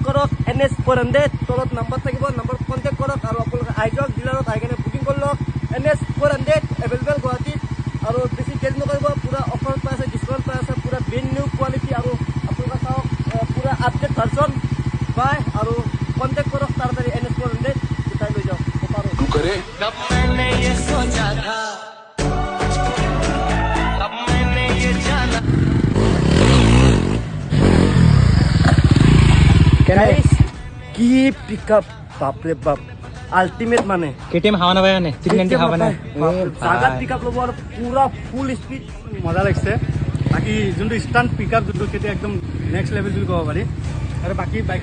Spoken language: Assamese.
কৰক NS 400 তলত নাম্বাৰ থাকিব নাম্বাৰ কণ্টেক্ট কৰক আৰু আপোনালোকে আহি যাওক ডিলাৰত আহি কিনে বুকিং কৰি লওক NS 400 এভেইলেবল গুৱাহাটীত আৰু বেছি দেৰি নকৰিব পুৰা অফাৰত পাই আছে ডিছকাউণ্ট পাই আছে পুৰা ব্ৰেণ্ড নিউ কোৱালিটি আৰু আপোনালোকে চাওক পুৰা আপডেট ভাৰ্জন পায় আৰু কণ্টেক্ট কৰক তাড়াতাড়ি NS 400 উঠাই লৈ যাওক करे कब मैंने ये सोचा था कब मैंने ये जाना Guys, কি পিকআপ বাপৰে বাপ আল্টিমেট মানে KTM হাৱা নাপায় মানে 390 হাৱা নাই জাগাত পিকআপ ল'ব আৰু পুৰা ফুল স্পীড মজা লাগিছে বাকী যোনটো ষ্টাণ্ট পিকআপ যোনটো সেইটো একদম নেক্সট লেভেল বুলি ক'ব পাৰি আৰু বাকী বাইক